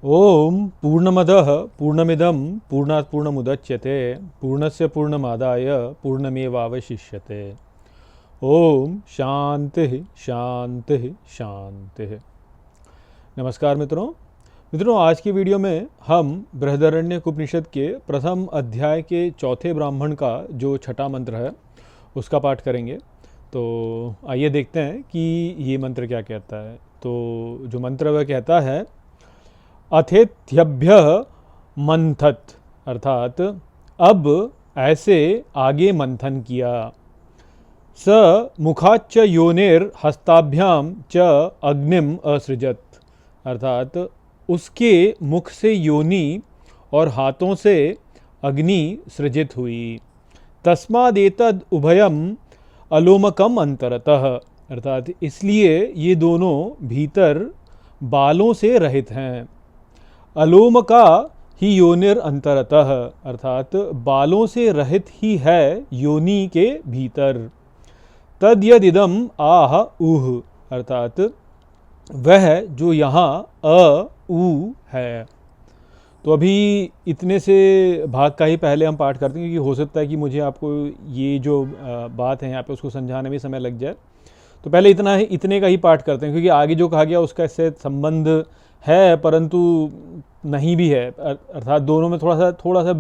ओम पूर्णमदः पूर्णमिदं पूर्णात् पूर्णमुदच्यते पूर्णस्य पूर्णमादाय पूर्णमेवावशिष्यते। ओम शांति शांति शांति। नमस्कार मित्रों, आज की वीडियो में हम बृहदारण्यक उपनिषद के प्रथम अध्याय के चौथे ब्राह्मण का जो छठा मंत्र है उसका पाठ करेंगे। तो आइए देखते हैं कि ये मंत्र क्या कहता है। तो जो मंत्र वह कहता है, अथेत्यभ्य मंथत, अर्थात अब ऐसे आगे मंथन किया। स मुखाच्च योनिर हस्ताभ्याम च अग्निम असृजत, अर्थात उसके मुख से योनि और हाथों से अग्नि सृजित हुई। तस्मादेतद उभयम अलोमकम अंतरतः, अर्थात इसलिए ये दोनों भीतर बालों से रहित हैं। अलोम का ही योनिर अंतरतः, अर्थात बालों से रहित ही है योनि के भीतर। तद यदिदम आह उह, अर्थात वह जो यहाँ अ उ है। तो अभी इतने से भाग का ही पहले हम पाठ करते हैं, क्योंकि हो सकता है कि मुझे आपको ये जो बात है यहाँ पे उसको समझाने में समय लग जाए। तो पहले इतने का ही पाठ करते हैं, क्योंकि आगे जो कहा गया उसका इससे संबंध है परंतु नहीं भी है, अर्थात दोनों में थोड़ा सा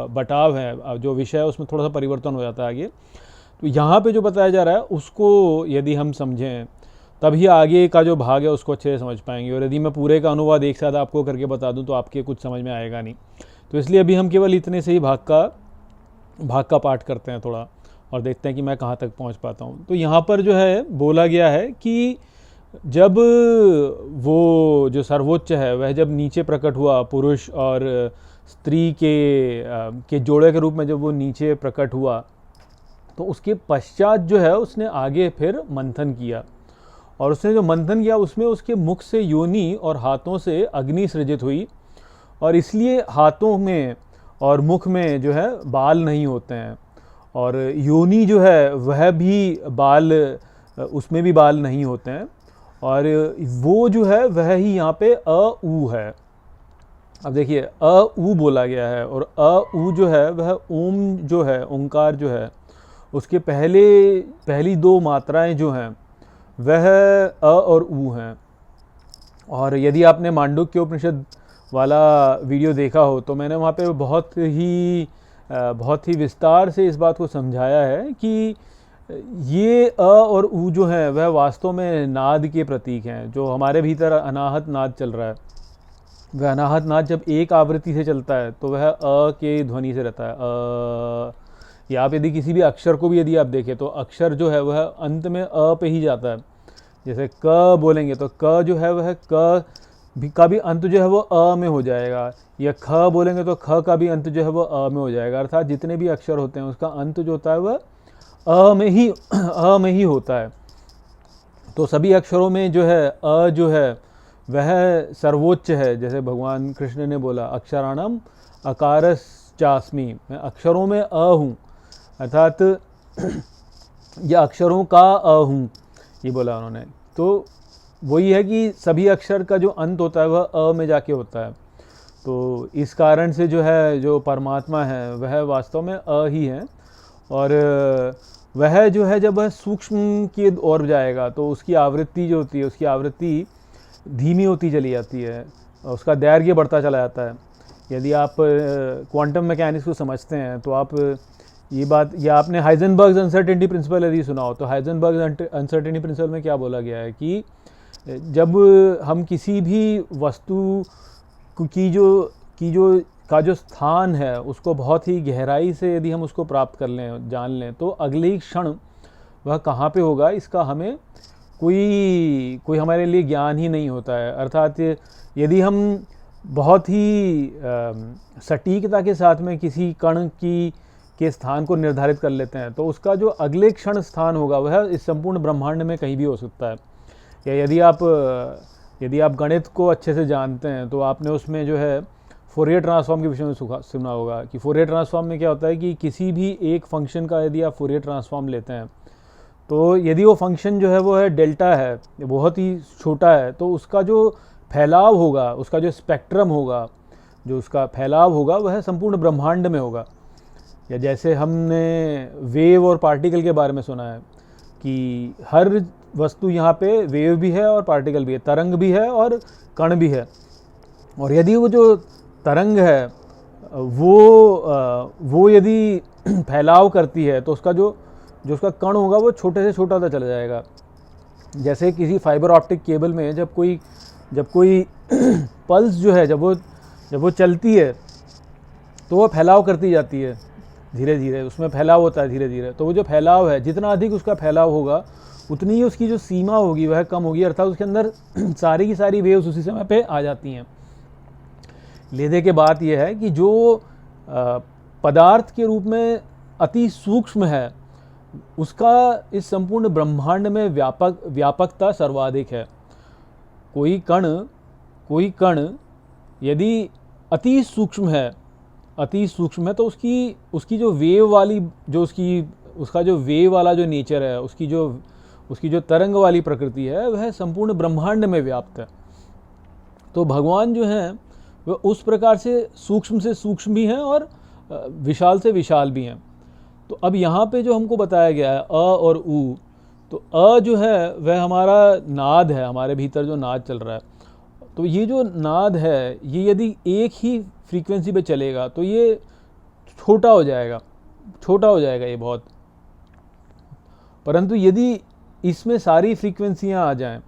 बटाव है। जो विषय है उसमें थोड़ा सा परिवर्तन हो जाता है आगे। तो यहाँ पे जो बताया जा रहा है उसको यदि हम समझें तभी आगे का जो भाग है उसको अच्छे से समझ पाएंगे। और यदि मैं पूरे का अनुवाद एक साथ आपको करके बता दूं तो आपके कुछ समझ में आएगा नहीं। तो इसलिए अभी हम केवल इतने से ही भाग का पाठ करते हैं थोड़ा, और देखते हैं कि मैं कहाँ तक पहुँच पाता हूँ। तो यहाँ पर जो है बोला गया है कि जब वो जो सर्वोच्च है वह जब नीचे प्रकट हुआ, पुरुष और स्त्री के जोड़े के रूप में जब वो नीचे प्रकट हुआ, तो उसके पश्चात जो है उसने आगे फिर मंथन किया। और उसने जो मंथन किया उसमें उसके मुख से योनि और हाथों से अग्नि सृजित हुई। और इसलिए हाथों में और मुख में जो है बाल नहीं होते हैं, और योनि जो है वह भी बाल, उसमें भी बाल नहीं होते हैं। और वो जो है वह ही यहाँ पे अ उ है। अब देखिए अ उ बोला गया है, और अ उ जो है वह ओम जो है, ओंकार जो है, उसके पहली दो मात्राएं जो हैं वह अ और उ हैं। और यदि आपने मांडुक्य उपनिषद वाला वीडियो देखा हो तो मैंने वहाँ पे बहुत ही विस्तार से इस बात को समझाया है कि ये अ और उ जो है वह वास्तव में नाद के प्रतीक हैं। जो हमारे भीतर अनाहत नाद चल रहा है, वह अनाहत नाद जब एक आवृत्ति से चलता है तो वह अ के ध्वनि से रहता है। या आप यदि किसी भी अक्षर को भी यदि आप देखें तो अक्षर जो है वह अंत में अ पे ही जाता है। जैसे क बोलेंगे तो क जो है वह का भी अंत जो है वो अ में हो जाएगा, या ख बोलेंगे तो ख का भी अंत जो है वो अ में हो जाएगा। अर्थात जितने भी अक्षर होते हैं उसका अंत जो होता है वह अ में ही होता है। तो सभी अक्षरों में जो है अ जो है वह सर्वोच्च है। जैसे भगवान कृष्ण ने बोला, अक्षराणाम अकारश्चास्मि, मैं अक्षरों में अ हूँ, अर्थात यह अक्षरों का अ हूँ, ये बोला उन्होंने। तो वही है कि सभी अक्षर का जो अंत होता है वह अ में जाके होता है। तो इस कारण से जो है जो परमात्मा है वह वास्तव में अ ही है। और वह जो है जब वह सूक्ष्म की ओर जाएगा तो उसकी आवृत्ति जो होती है, उसकी आवृत्ति धीमी होती चली जाती है, उसका दैर्घ्य बढ़ता चला जाता है। यदि आप क्वांटम मैकेनिक्स को समझते हैं तो आप ये बात, या आपने हाइजेनबर्ग्स अनसर्टेनिटी प्रिंसिपल यदि सुना हो, तो हाइजेनबर्ग्स अनसर्टेनिटी प्रिंसिपल में क्या बोला गया है कि जब हम किसी भी वस्तु का जो स्थान है उसको बहुत ही गहराई से यदि हम उसको प्राप्त कर लें, जान लें, तो अगले ही क्षण वह कहाँ पे होगा इसका हमें कोई हमारे लिए ज्ञान ही नहीं होता है। अर्थात यदि हम बहुत ही सटीकता के साथ में किसी कण के स्थान को निर्धारित कर लेते हैं तो उसका जो अगले क्षण स्थान होगा वह इस संपूर्ण ब्रह्मांड में कहीं भी हो सकता है। या यदि आप गणित को अच्छे से जानते हैं तो आपने उसमें जो है फोरियर ट्रांसफॉर्म के विषय में सुना होगा कि फोरियर ट्रांसफॉर्म में क्या होता है कि किसी भी एक फंक्शन का यदि आप फोरियर ट्रांसफॉर्म लेते हैं तो यदि वो फंक्शन जो है वो है डेल्टा है, बहुत ही छोटा है, तो उसका जो फैलाव होगा, उसका जो स्पेक्ट्रम होगा, जो उसका फैलाव होगा वह संपूर्ण ब्रह्मांड में होगा। या जैसे हमने वेव और पार्टिकल के बारे में सुना है कि हर वस्तु यहाँ पे वेव भी है और पार्टिकल भी है, तरंग भी है और कण भी है। और यदि वो जो तरंग है वो यदि फैलाव करती है तो उसका जो उसका कण होगा वो छोटे से छोटा होता चला जाएगा। जैसे किसी फाइबर ऑप्टिक केबल में जब कोई पल्स जो है जब वो चलती है तो वो फैलाव करती जाती है धीरे धीरे, उसमें फैलाव होता है धीरे धीरे। तो वो जो फैलाव है, जितना अधिक उसका फैलाव होगा उतनी ही उसकी जो सीमा होगी वह कम होगी, अर्थात उसके अंदर सारी की सारी वेव्स उसी समय पे आ जाती हैं। लेने के बात यह है कि जो पदार्थ के रूप में अति सूक्ष्म है उसका इस संपूर्ण ब्रह्मांड में व्यापकता सर्वाधिक है। कोई कण यदि अति सूक्ष्म है तो उसकी जो वेव वाली जो उसका जो वेव वाला जो नेचर है, उसकी जो तरंग वाली प्रकृति है वह संपूर्ण ब्रह्मांड में व्याप्त है। तो भगवान जो हैं वह उस प्रकार से सूक्ष्म भी हैं और विशाल से विशाल भी हैं। तो अब यहाँ पे जो हमको बताया गया है अ और उ, तो अ जो है वह हमारा नाद है, हमारे भीतर जो नाद चल रहा है। तो ये जो नाद है ये यदि एक ही फ्रीक्वेंसी पे चलेगा तो ये छोटा हो जाएगा ये बहुत। परंतु यदि इसमें सारी फ्रीक्वेंसियाँ आ जाएं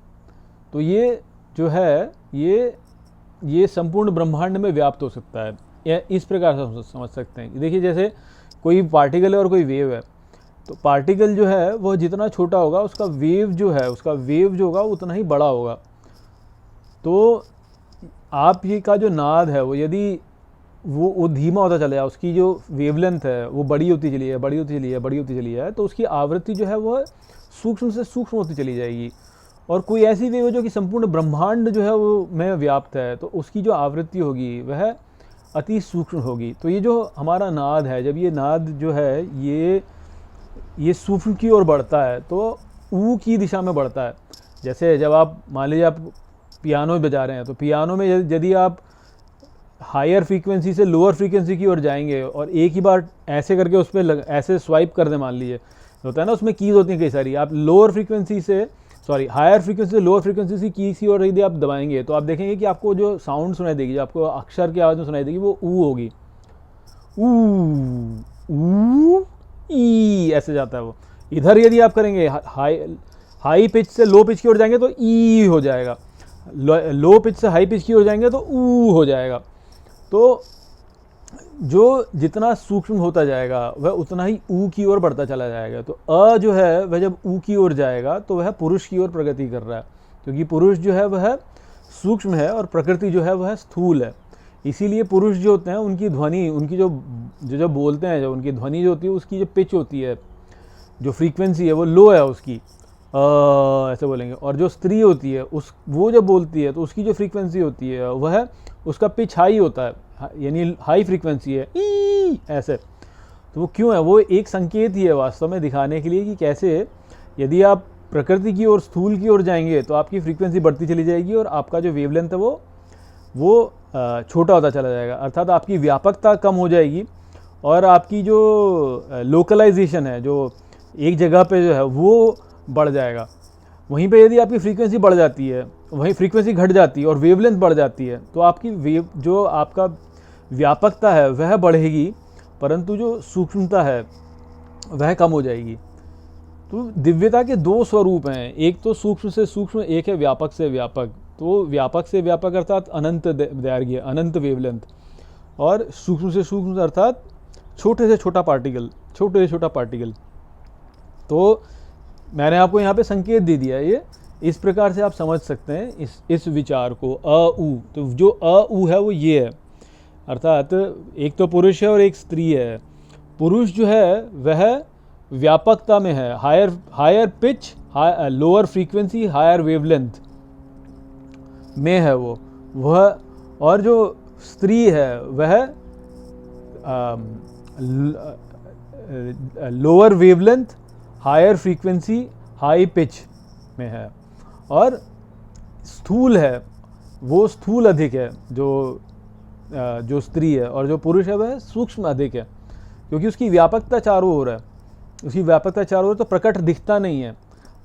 तो ये जो है ये संपूर्ण ब्रह्मांड में व्याप्त हो सकता है। या इस प्रकार से हम समझ सकते हैं। देखिए जैसे कोई पार्टिकल है और कोई वेव है, तो पार्टिकल जो है वह जितना छोटा होगा उसका वेव जो होगा उतना ही बड़ा होगा। तो आप ये का जो नाद है वो यदि वो धीमा होता चला जाए, उसकी जो वेवलेंथ है वो बड़ी होती चली है तो उसकी आवृत्ति जो है वह सूक्ष्म से सूक्ष्म होती चली जाएगी। और कोई ऐसी वेव जो कि संपूर्ण ब्रह्मांड जो है वो में व्याप्त है तो उसकी जो आवृत्ति होगी वह अति सूक्ष्म होगी। तो ये जो हमारा नाद है, जब ये नाद जो है ये सूक्ष्म की ओर बढ़ता है तो ऊ की दिशा में बढ़ता है। जैसे जब आप मान लीजिए आप पियानो बजा रहे हैं तो पियानो में यदि आप हायर फ्रीक्वेंसी से लोअर फ्रीक्वेंसी की ओर जाएंगे और एक ही बार ऐसे करके उस पर ऐसे स्वाइप कर दें, मान लीजिए होता है ना, उसमें कीज़ होती हैं कई सारी, आप हायर फ्रीक्वेंसी से लोअर फ्रीक्वेंसी से की की ओर यदि आप दबाएंगे तो आप देखेंगे कि आपको जो साउंड सुनाई देगी, जो आपको अक्षर की आवाज़ में सुनाई देगी वो ऊ होगी, ऊ ई ऐसे जाता है वो। इधर यदि आप करेंगे हाई पिच से लो पिच की ओर जाएंगे तो ई हो जाएगा, लो पिच से हाई पिच की ओर जाएंगे तो ऊ हो जाएगा। तो जो जितना सूक्ष्म होता जाएगा वह उतना ही ऊ की ओर बढ़ता चला जाएगा। तो अ जो है वह जब ऊ की ओर जाएगा तो वह पुरुष की ओर प्रगति कर रहा है, क्योंकि पुरुष जो है वह सूक्ष्म है और प्रकृति जो है वह स्थूल है। इसीलिए पुरुष जो होते हैं उनकी ध्वनि, उनकी जो बोलते हैं, जो उनकी ध्वनि जो होती है उसकी जो पिच होती है, जो फ्रीक्वेंसी है वो लो है उसकी, ऐसे बोलेंगे। और जो स्त्री होती है वो जब बोलती है तो उसकी जो फ्रीक्वेंसी होती है वह उसका पिच हाई होता है, यानी हाई फ्रीक्वेंसी है, ई ऐसे। तो वो क्यों है? वो एक संकेत ही है वास्तव में दिखाने के लिए कि कैसे यदि आप प्रकृति की ओर स्थूल की ओर जाएंगे तो आपकी फ्रीक्वेंसी बढ़ती चली जाएगी और आपका जो वेवलेंथ है वो छोटा होता चला जाएगा, अर्थात आपकी व्यापकता कम हो जाएगी और आपकी जो लोकलाइजेशन है, जो एक जगह पे जो है वो बढ़ जाएगा। वहीं पे यदि आपकी फ्रीक्वेंसी बढ़ जाती है, वहीं फ्रीक्वेंसी घट जाती है और वेवलेंथ बढ़ जाती है तो आपकी जो आपका व्यापकता है वह बढ़ेगी, परंतु जो सूक्ष्मता है वह कम हो जाएगी। तो दिव्यता के दो स्वरूप हैं, एक तो सूक्ष्म से सूक्ष्म, एक है व्यापक से व्यापक। तो व्यापक से व्यापक अर्थात अनंत दैर्घ्य, अनंत वेवलेंथ, और सूक्ष्म से सूक्ष्म अर्थात छोटे से छोटा पार्टिकल। तो मैंने आपको यहाँ पे संकेत दे दिया है, ये इस प्रकार से आप समझ सकते हैं इस विचार को अ उ। तो जो अ उ है वो ये है, अर्थात एक तो पुरुष है और एक स्त्री है। पुरुष जो है वह व्यापकता में है, higher pitch, lower frequency, higher wavelength में है वह, और जो स्त्री है वह lower wavelength, higher frequency, high pitch में है। और स्थूल है, वो स्थूल अधिक है, जो स्त्री है, और जो पुरुष है वह सूक्ष्म अधिक है, क्योंकि उसकी व्यापकता चारों ओर है। उसकी व्यापकता चारों ओर तो प्रकट दिखता नहीं है,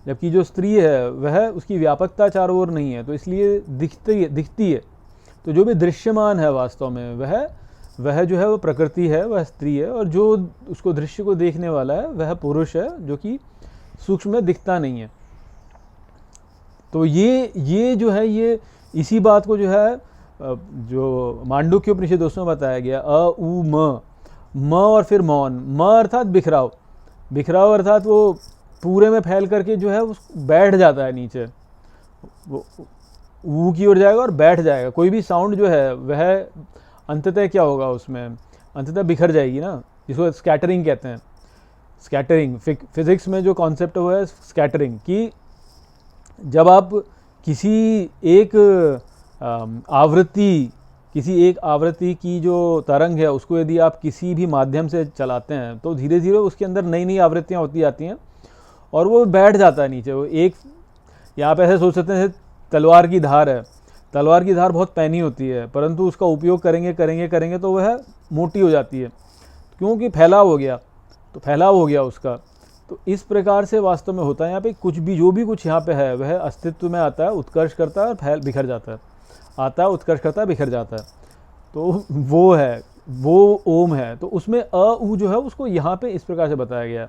जबकि जो स्त्री है वह उसकी व्यापकता चारों ओर नहीं है, तो इसलिए दिखती है। तो जो भी दृश्यमान है वास्तव में वह जो है वो प्रकृति है, वह स्त्री है, और जो उसको दृश्य को देखने वाला है वह पुरुष है, जो कि सूक्ष्म में दिखता नहीं है। तो ये जो है, ये इसी बात को जो है जो मांडुक्य उपनिषद उसमें बताया गया, उ म और फिर मौन। म अर्थात बिखराव, बिखराव अर्थात वो पूरे में फैल करके जो है वो बैठ जाता है नीचे, वो ऊ की ओर जाएगा और बैठ जाएगा। कोई भी साउंड जो है वह अंततः क्या होगा, उसमें अंततः बिखर जाएगी ना, जिसको स्कैटरिंग कहते हैं। स्कैटरिंग फिजिक्स में जो कॉन्सेप्ट है वो है स्कैटरिंग, कि जब आप किसी एक आवृत्ति की जो तरंग है उसको यदि आप किसी भी माध्यम से चलाते हैं तो धीरे धीरे उसके अंदर नई नई आवृत्तियाँ होती जाती हैं और वो बैठ जाता है नीचे। वो एक, यहाँ पे ऐसे सोच सकते हैं तलवार की धार है, तलवार की धार बहुत पैनी होती है, परंतु उसका उपयोग करेंगे तो वह मोटी हो जाती है, क्योंकि फैलाव हो गया, तो फैलाव हो गया उसका। तो इस प्रकार से वास्तव में होता है यहाँ पे, कुछ भी जो भी कुछ यहाँ पे है वह अस्तित्व में आता है, उत्कर्ष करता है और बिखर जाता है, आता है, उत्कर्ष करता है, बिखर जाता है। तो वो है, वो ओम है। तो उसमें उ जो है उसको यहाँ पे इस प्रकार से बताया गया।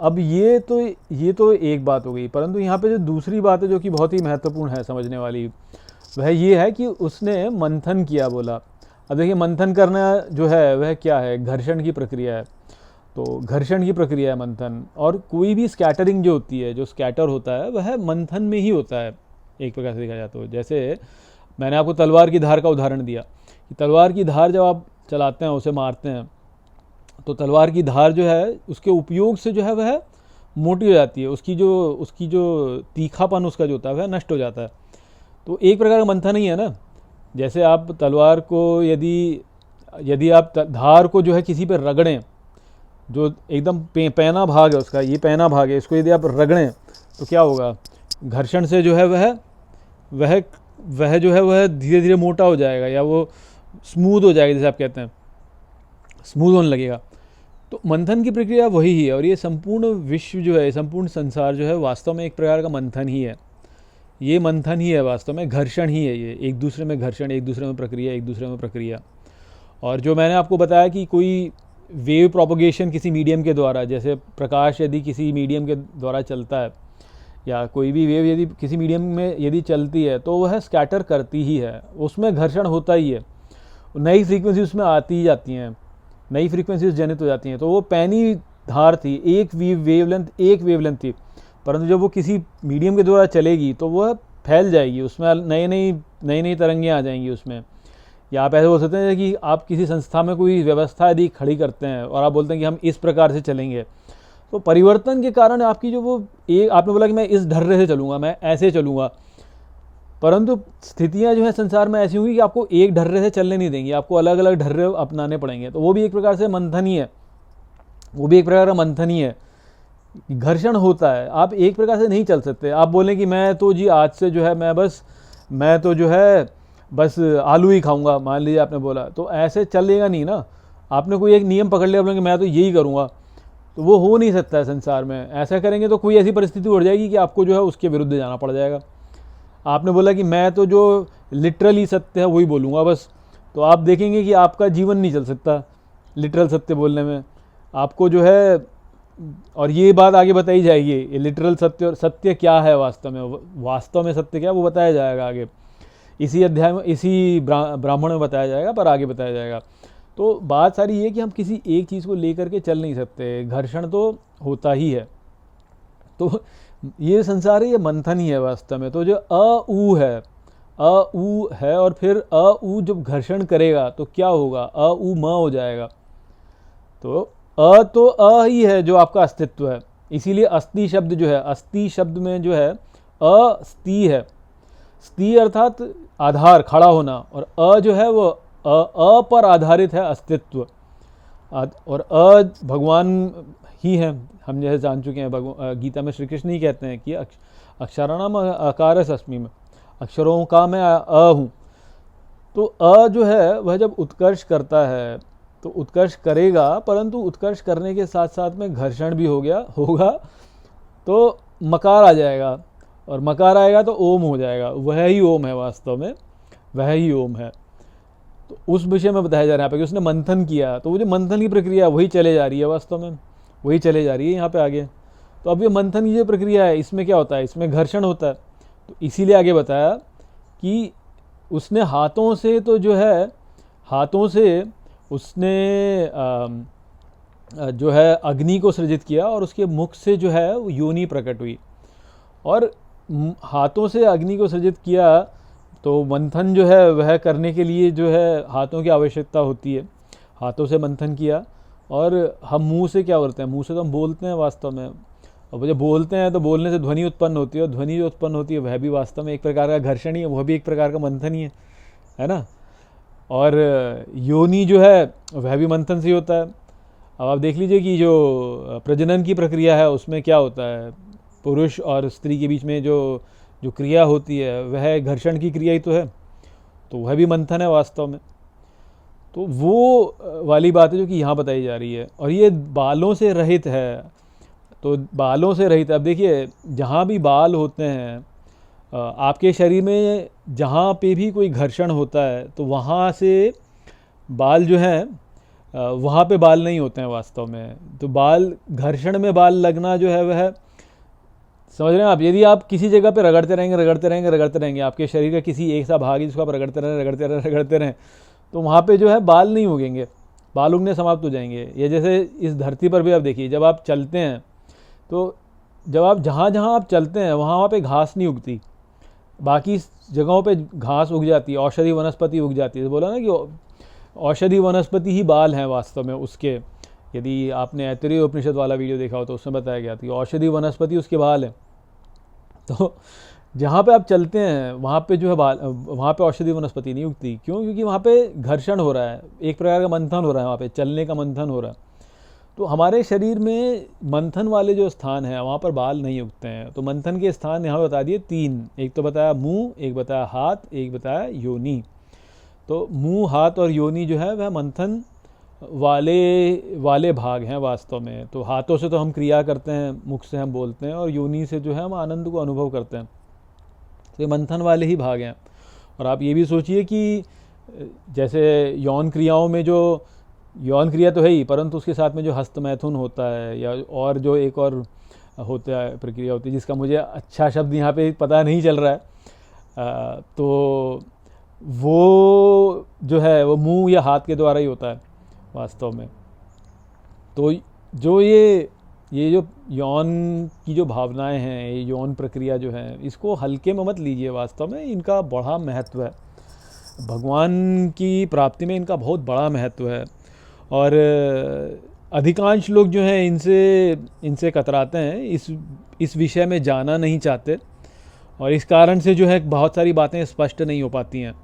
अब ये तो एक बात हो गई, परंतु यहाँ पे जो दूसरी बात है जो कि बहुत ही महत्वपूर्ण है समझने वाली, वह ये है कि उसने मंथन किया बोला। अब देखिए, मंथन करना जो है वह क्या है, घर्षण की प्रक्रिया है। तो घर्षण की प्रक्रिया है मंथन, और कोई भी स्कैटरिंग जो होती है, जो स्कैटर होता है वह मंथन में ही होता है, एक प्रकार से देखा जाए तो। जैसे मैंने आपको तलवार की धार का उदाहरण दिया कि तलवार की धार जब आप चलाते हैं, उसे मारते हैं, तो तलवार की धार जो है उसके उपयोग से जो है वह मोटी हो जाती है, उसकी जो तीखापन उसका जो होता है वह नष्ट हो जाता है। तो एक प्रकार का मंथन ही है ना। जैसे आप तलवार को यदि आप धार को जो है किसी पर रगड़ें, जो एकदम पैना भाग है उसका, ये पैना भाग है, इसको यदि आप रगड़ें तो क्या होगा, घर्षण से जो है वह जो है वह धीरे धीरे मोटा हो जाएगा, या वो स्मूथ हो जाएगा, जैसे आप कहते हैं स्मूथ होने लगेगा। तो मंथन की प्रक्रिया वही ही है, और ये संपूर्ण विश्व जो है, संपूर्ण संसार जो है वास्तव में एक प्रकार का मंथन ही है। ये मंथन ही है वास्तव में, घर्षण ही है ये, एक दूसरे में घर्षण, एक दूसरे में प्रक्रिया, एक दूसरे में प्रक्रिया। और जो मैंने आपको बताया कि कोई वेव प्रोपोगेशन किसी मीडियम के द्वारा, जैसे प्रकाश यदि किसी मीडियम के द्वारा चलता है, या कोई भी वेव यदि किसी मीडियम में यदि चलती है, तो वह स्कैटर करती ही है, उसमें घर्षण होता ही है, नई फ्रीक्वेंसी उसमें आती ही जाती हैं, नई फ्रीक्वेंसीज जनित हो जाती हैं। तो वो पैनी धार थी, एक वेवलेंथ थी, परंतु जब वो किसी मीडियम के द्वारा चलेगी तो वह फैल जाएगी, उसमें नई तरंगें आ जाएंगी उसमें। या आप ऐसे बोल सकते हैं कि आप किसी संस्था में कोई व्यवस्था यदि खड़ी करते हैं और आप बोलते हैं कि हम इस प्रकार से चलेंगे, तो परिवर्तन के कारण आपकी जो वो आपने बोला कि मैं इस ढर्रे से चलूँगा, मैं ऐसे चलूँगा, परंतु स्थितियाँ जो है संसार में ऐसी होंगी कि आपको एक ढर्रे से चलने नहीं देंगी, आपको अलग अलग ढर्रे अपनाने पड़ेंगे। तो वो भी एक प्रकार से मंथन ही है, वो भी एक प्रकार का मंथन ही है, घर्षण होता है। आप एक प्रकार से नहीं चल सकते। आप बोलें कि मैं तो जी आज से जो है मैं तो जो है बस आलू ही खाऊंगा, मान लीजिए आपने बोला, तो ऐसे चलेगा नहीं ना। आपने कोई एक नियम पकड़ लिया, बोलेंगे मैं तो यही करूँगा, तो वो हो नहीं सकता है संसार में। ऐसा करेंगे तो कोई ऐसी परिस्थिति उड़ जाएगी कि आपको जो है उसके विरुद्ध जाना पड़ जाएगा। आपने बोला कि मैं तो जो लिटरली सत्य है वही बोलूँगा बस, तो आप देखेंगे कि आपका जीवन नहीं चल सकता लिटरल सत्य बोलने में। आपको जो है, और ये बात आगे बताई जाएगी, ये लिटरल सत्य और सत्य क्या है वास्तव में सत्य क्या है वो बताया जाएगा आगे, इसी अध्याय में, इसी ब्राह्मण में बताया जाएगा, पर आगे बताया जाएगा। तो बात सारी ये कि हम किसी एक चीज़ को लेकर के चल नहीं सकते, घर्षण तो होता ही है। तो ये संसार है, ये मंथन ही है वास्तव में। तो जो उ है और फिर उ जब घर्षण करेगा तो क्या होगा, उ म हो जाएगा। तो ही है जो आपका अस्तित्व है। इसीलिए अस्थि शब्द जो है, अस्थि शब्द में जो है अस्ति है, स्ति अर्थात आधार, खड़ा होना, और जो है वो पर आधारित है अस्तित्व। और भगवान ही है, हम जैसे जान चुके हैं, गीता में श्री कृष्ण ही कहते हैं कि अक्षराणाम अकारस अस्मि में, अक्षरों का मैं अ हूँ। तो अ जो है वह जब उत्कर्ष करता है तो उत्कर्ष करेगा, परंतु उत्कर्ष करने के साथ साथ में घर्षण भी होगा, तो मकार आ जाएगा, और मकार आएगा तो ओम हो जाएगा। वह ही ओम है, वास्तव में वह ही ओम है। तो उस विषय में बताया जा रहा है यहाँ पे कि उसने मंथन किया, तो वो जो मंथन की प्रक्रिया वही चले जा रही है, वास्तव में वही चले जा रही है यहाँ पे आगे। तो अब ये मंथन की जो प्रक्रिया है, इसमें क्या होता है, इसमें घर्षण होता है। तो इसीलिए आगे बताया कि उसने हाथों से, तो जो है हाथों से उसने जो है अग्नि को सृजित किया, और उसके मुख से जो है वो योनि प्रकट हुई। और हाथों से अग्नि को सृजित किया, तो मंथन जो है वह करने के लिए जो है हाथों की आवश्यकता होती है। हाथों से मंथन किया, और हम मुंह से क्या करते हैं, मुंह से तो हम बोलते हैं वास्तव में। और जब बोलते हैं तो बोलने से ध्वनि उत्पन्न होती है, और ध्वनि जो उत्पन्न होती है वह भी वास्तव में एक प्रकार का घर्षण ही है, वह भी एक प्रकार का मंथन ही है ना। और योनि जो है वह भी मंथन से ही होता है। अब आप देख लीजिए कि जो प्रजनन की प्रक्रिया है उसमें क्या होता है, पुरुष और स्त्री के बीच में जो जो क्रिया होती है वह घर्षण की क्रिया ही तो है, तो वह भी मंथन है वास्तव में। तो वो वाली बात है जो कि यहाँ बताई जा रही है। और ये बालों से रहित है, तो बालों से रहित। अब देखिए, जहाँ भी बाल होते हैं आपके शरीर में, जहाँ पे भी कोई घर्षण होता है तो वहाँ से बाल जो हैं वहाँ पे बाल नहीं होते हैं वास्तव में। तो बाल, घर्षण में बाल लगना जो है वह, समझ रहे हैं आप, यदि आप किसी जगह पे रगड़ते रहेंगे, आपके शरीर का किसी एक सा भाग है जिसको आप रगड़ते रहें, तो वहाँ पे जो है बाल नहीं उगेंगे, बाल उगने समाप्त हो जाएंगे। ये जैसे इस धरती पर भी आप देखिए, जब आप चलते हैं तो जब आप जहाँ जहाँ आप चलते हैं वहाँ पे घास नहीं उगती, बाकी जगहों पे घास उग जाती है, औषधि वनस्पति उग जाती है। तो बोला ना कि औषधि वनस्पति ही बाल हैं वास्तव में उसके। यदि आपने ऐतरेय उपनिषद वाला वीडियो देखा हो तो उसमें बताया गया था कि औषधि वनस्पति उसके बाल हैं। तो जहाँ पे आप चलते हैं वहाँ पे जो है बाल, वहाँ पे औषधि वनस्पति नहीं उगती। क्यों? क्योंकि वहाँ पे घर्षण हो रहा है, एक प्रकार का मंथन हो रहा है, वहाँ पे चलने का मंथन हो रहा है। तो हमारे शरीर में मंथन वाले जो स्थान हैं वहाँ पर बाल नहीं उगते हैं। तो मंथन के स्थान यहाँ बता दिए 3, एक तो बताया मुंह, एक बताया हाथ, एक बताया योनि। तो मुंह, हाथ और योनि जो है वह मंथन वाले भाग हैं वास्तव में। तो हाथों से तो हम क्रिया करते हैं, मुख से हम बोलते हैं, और योनि से जो है हम आनंद को अनुभव करते हैं। तो ये मंथन वाले ही भाग हैं। और आप ये भी सोचिए कि जैसे यौन क्रियाओं में, जो यौन क्रिया तो है ही, परंतु उसके साथ में जो हस्तमैथुन होता है, या और जो एक और होता है प्रक्रिया होती है जिसका मुझे अच्छा शब्द यहाँ पे पता नहीं चल रहा है, तो वो जो है वो मुंह या हाथ के द्वारा ही होता है वास्तव में। तो जो ये जो यौन की जो भावनाएं हैं, ये यौन प्रक्रिया जो है, इसको हल्के में मत लीजिए, वास्तव में इनका बड़ा महत्व है। भगवान की प्राप्ति में इनका बहुत बड़ा महत्व है। और अधिकांश लोग जो हैं इनसे कतराते हैं, इस विषय में जाना नहीं चाहते, और इस कारण से जो है बहुत सारी बातें स्पष्ट नहीं हो पाती हैं।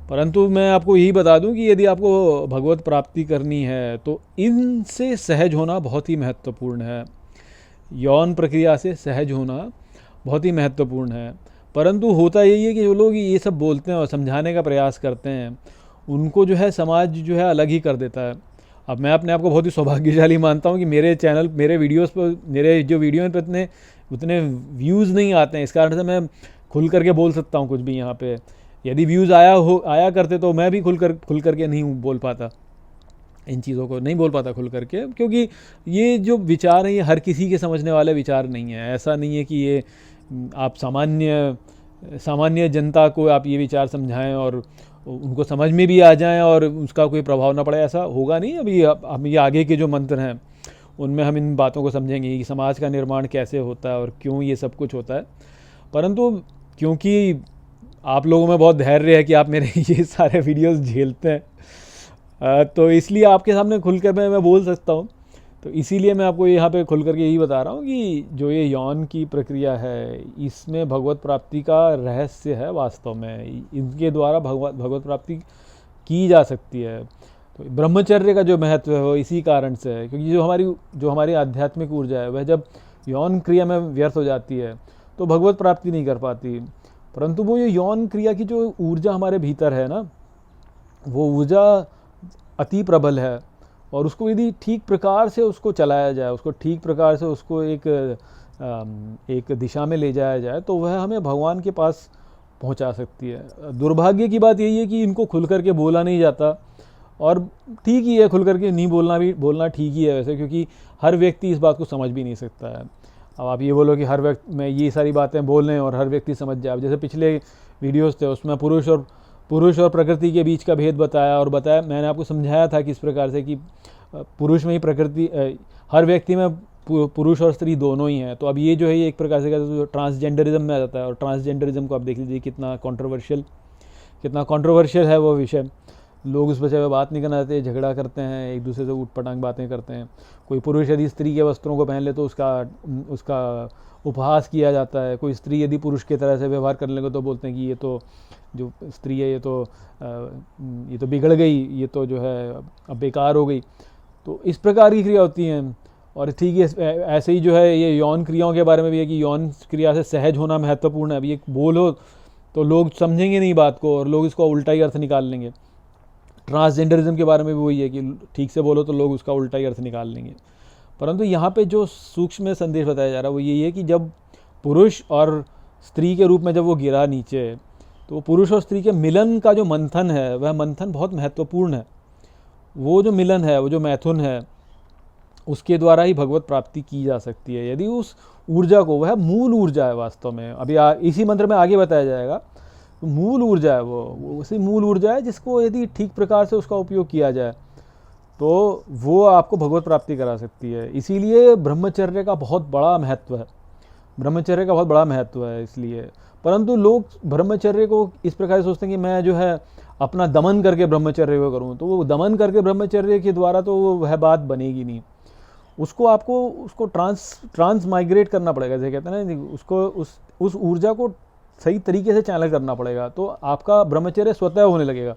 परंतु मैं आपको यही बता दूं कि यदि आपको भगवत प्राप्ति करनी है तो इनसे सहज होना बहुत ही महत्वपूर्ण है। यौन प्रक्रिया से सहज होना बहुत ही महत्वपूर्ण है। परंतु होता यही है कि जो लोग ये सब बोलते हैं और समझाने का प्रयास करते हैं, उनको जो है समाज जो है अलग ही कर देता है। अब मैं अपने आप को बहुत ही सौभाग्यशाली मानता हूँ कि मेरे चैनल, मेरे वीडियोस पर, मेरे जो वीडियो पर उतने व्यूज़ नहीं आते हैं, इस कारण से मैं खुल करके बोल सकता हूँ कुछ भी यहाँ पे। यदि व्यूज़ आया करते तो मैं भी खुल करके नहीं बोल पाता, इन चीज़ों को नहीं बोल पाता खुल करके, क्योंकि ये जो विचार हैं ये हर किसी के समझने वाले विचार नहीं है। ऐसा नहीं है कि ये आप सामान्य जनता को आप ये विचार समझाएं और उनको समझ में भी आ जाएं और उसका कोई प्रभाव ना पड़े, ऐसा होगा नहीं। अभी हम ये आगे के जो मंत्र हैं उनमें हम इन बातों को समझेंगे कि समाज का निर्माण कैसे होता है और क्यों ये सब कुछ होता है। परंतु क्योंकि आप लोगों में बहुत धैर्य है कि आप मेरे ये सारे वीडियोस झेलते हैं, तो इसलिए आपके सामने खुलकर मैं बोल सकता हूँ। तो इसीलिए मैं आपको यहाँ पे खुल करके यही बता रहा हूँ कि जो ये यौन की प्रक्रिया है, इसमें भगवत प्राप्ति का रहस्य है वास्तव में। इनके द्वारा भगवत प्राप्ति की जा सकती है। तो ब्रह्मचर्य का जो महत्व है वो इसी कारण से है, क्योंकि जो हमारी आध्यात्मिक ऊर्जा है वह जब यौन क्रिया में व्यर्थ हो जाती है तो भगवत प्राप्ति नहीं कर पाती। परंतु वो ये यौन क्रिया की जो ऊर्जा हमारे भीतर है ना, वो ऊर्जा अति प्रबल है, और उसको यदि ठीक प्रकार से उसको चलाया जाए, उसको ठीक प्रकार से उसको एक दिशा में ले जाया जाए, तो वह हमें भगवान के पास पहुंचा सकती है। दुर्भाग्य की बात यही है कि इनको खुल करके बोला नहीं जाता, और ठीक ही है, खुल करके नहीं बोलना ठीक ही है वैसे, क्योंकि हर व्यक्ति इस बात को समझ भी नहीं सकता है। अब आप ये बोलो कि हर व्यक्ति में ये सारी बातें बोल रहे हैं और हर व्यक्ति समझ जाए। अब जैसे पिछले वीडियोस थे उसमें पुरुष और प्रकृति के बीच का भेद बताया, और मैंने आपको समझाया था कि इस प्रकार से कि पुरुष में ही प्रकृति, हर व्यक्ति में पुरुष और स्त्री दोनों ही हैं। तो अब ये जो है ये एक प्रकार से तो ट्रांसजेंडरिज्म में आ जाता है, और ट्रांसजेंडरिज्म को आप देख लीजिए कितना कंट्रोवर्शियल है वो विषय। लोग उस विषय पर बात नहीं करना चाहते, झगड़ा करते हैं, एक दूसरे से ऊटपटांग बातें करते हैं। कोई पुरुष यदि स्त्री के वस्त्रों को पहन ले तो उसका उपहास किया जाता है। कोई स्त्री यदि पुरुष की तरह से व्यवहार करने लगे तो बोलते हैं कि ये तो जो स्त्री है ये तो बिगड़ गई, ये तो जो है अब बेकार हो गई। तो इस प्रकार की क्रिया होती हैं। और ठीक है, ऐसे ही जो है ये यौन क्रियाओं के बारे में भी है कि यौन क्रिया से सहज होना महत्वपूर्ण है। अभी एक बोलो तो लोग समझेंगे नहीं बात को, और लोग इसको उल्टा ही अर्थ निकाल लेंगे। ट्रांसजेंडरिज्म के बारे में भी वही है कि ठीक से बोलो तो लोग उसका उल्टा ही अर्थ निकाल लेंगे। परंतु यहाँ पे जो सूक्ष्म संदेश बताया जा रहा है वो यही है कि जब पुरुष और स्त्री के रूप में जब वो गिरा नीचे, तो पुरुष और स्त्री के मिलन का जो मंथन है वह मंथन बहुत महत्वपूर्ण है। वो जो मिलन है, वो जो मैथुन है, उसके द्वारा ही भगवत प्राप्ति की जा सकती है। यदि उस ऊर्जा को, वह मूल ऊर्जा है वास्तव में, अभी इसी मंत्र में आगे बताया जाएगा, तो मूल ऊर्जा है वो उसी मूल ऊर्जा है जिसको यदि ठीक प्रकार से उसका उपयोग किया जाए तो वो आपको भगवत प्राप्ति करा सकती है। इसीलिए ब्रह्मचर्य का बहुत बड़ा महत्व है, ब्रह्मचर्य का बहुत बड़ा महत्व है इसलिए। परंतु लोग ब्रह्मचर्य को इस प्रकार से सोचते हैं कि मैं जो है अपना दमन करके ब्रह्मचर्य को करूँ, तो वो दमन करके ब्रह्मचर्य के द्वारा तो वह बात बनेगी नहीं। उसको ट्रांस माइग्रेट करना पड़ेगा, जैसे कहते हैं ना, उसको उस ऊर्जा को सही तरीके से चैनल करना पड़ेगा, तो आपका ब्रह्मचर्य स्वतः होने लगेगा।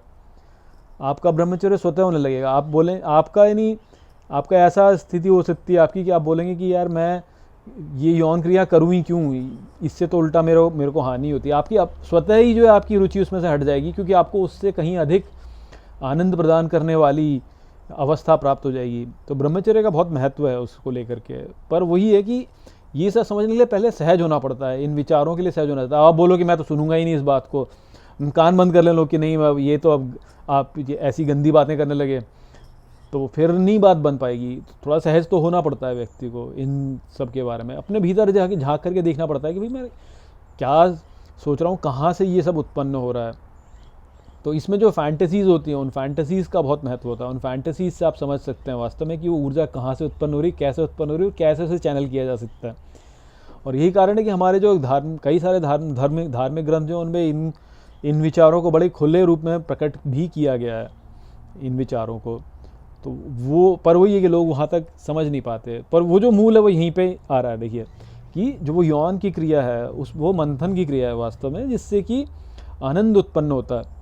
आपका ब्रह्मचर्य स्वतः होने लगेगा। आप बोलें, आपका ऐसा स्थिति हो सकती है आपकी कि आप बोलेंगे कि यार मैं ये यौन क्रिया करूँ ही क्यों, इससे तो उल्टा मेरे को हानि होती है। आपकी स्वतः ही जो है आपकी रुचि उसमें से हट जाएगी, क्योंकि आपको उससे कहीं अधिक आनंद प्रदान करने वाली अवस्था प्राप्त हो जाएगी। तो ब्रह्मचर्य का बहुत महत्व है उसको लेकर के। पर वही है कि ये सब समझने के लिए पहले सहज होना पड़ता है, इन विचारों के लिए सहज होना पड़ता है। आप बोलो कि मैं तो सुनूंगा ही नहीं इस बात को, कान बंद कर लें लोग कि नहीं ये तो अब आप ऐसी गंदी बातें करने लगे, तो फिर नहीं बात बन पाएगी। थोड़ा सहज तो होना पड़ता है व्यक्ति को इन सब के बारे में, अपने भीतर जाके झांक करके देखना पड़ता है कि भाई मैं क्या सोच रहा हूँ, कहाँ से ये सब उत्पन्न हो रहा है। तो इसमें जो फैंटेसीज़ होती हैं उन फैंटेसीज़ का बहुत महत्व होता है। उन फैंटेसीज़ से आप समझ सकते हैं वास्तव में कि वो ऊर्जा कहाँ से उत्पन्न हो रही, कैसे उत्पन्न हो रही और कैसे उसे चैनल किया जा सकता है। और यही कारण है कि हमारे जो कई सारे धार्मिक ग्रंथ जो उनमें इन विचारों को बड़े खुले रूप में प्रकट भी किया गया है, इन विचारों को। तो पर वही है कि लोग वहाँ तक समझ नहीं पाते। पर वो जो मूल है वो यहीं पे आ रहा है। देखिए कि जो वो यौन की क्रिया है वो मंथन की क्रिया है वास्तव में, जिससे कि आनंद उत्पन्न होता है।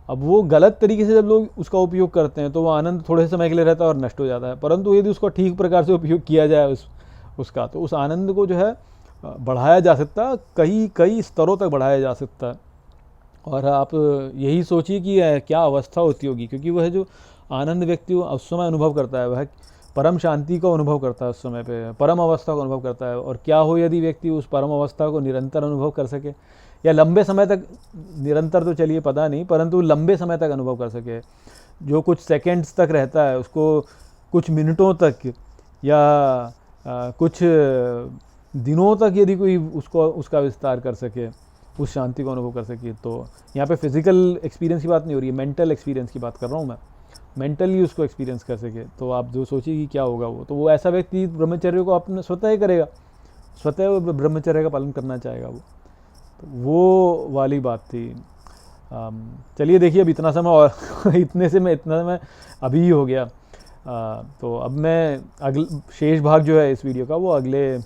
अब वो गलत तरीके से जब लोग उसका उपयोग करते हैं तो वो आनंद थोड़े समय के लिए रहता है और नष्ट हो जाता है। परंतु यदि उसका ठीक प्रकार से उपयोग किया जाए उसका, तो उस आनंद को जो है बढ़ाया जा सकता है, कई स्तरों तक बढ़ाया जा सकता है। और आप यही सोचिए कि क्या अवस्था होती होगी, क्योंकि वह जो आनंद व्यक्ति उस समय अनुभव करता है वह परम शांति को अनुभव करता है, उस समय पे परम अवस्था को अनुभव करता है। और क्या हो यदि व्यक्ति उस परम अवस्था को निरंतर अनुभव कर सके, या लंबे समय तक, निरंतर तो चलिए पता नहीं, परंतु लंबे समय तक अनुभव कर सके। जो कुछ सेकंड्स तक रहता है उसको कुछ मिनटों तक या कुछ दिनों तक यदि कोई उसका विस्तार कर सके, उस शांति को अनुभव कर सके। तो यहाँ पे फिजिकल एक्सपीरियंस की बात नहीं हो रही है, मेंटल एक्सपीरियंस की बात कर रहा हूँ मैं। मेंटली उसको एक्सपीरियंस कर सके, तो आप जो सोचिए कि क्या होगा वो, तो वो ऐसा व्यक्ति ब्रह्मचर्य को अपने स्वतः ही करेगा, स्वतः ब्रह्मचर्य का पालन करना चाहेगा वो। तो वो वाली बात थी। चलिए देखिए, अब इतना समय और इतना समय अभी ही हो गया। तो अब मैं शेष भाग जो है इस वीडियो का वो अगले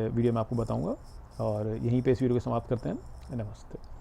वीडियो में आपको बताऊंगा, और यहीं पे इस वीडियो को समाप्त करते हैं। नमस्ते।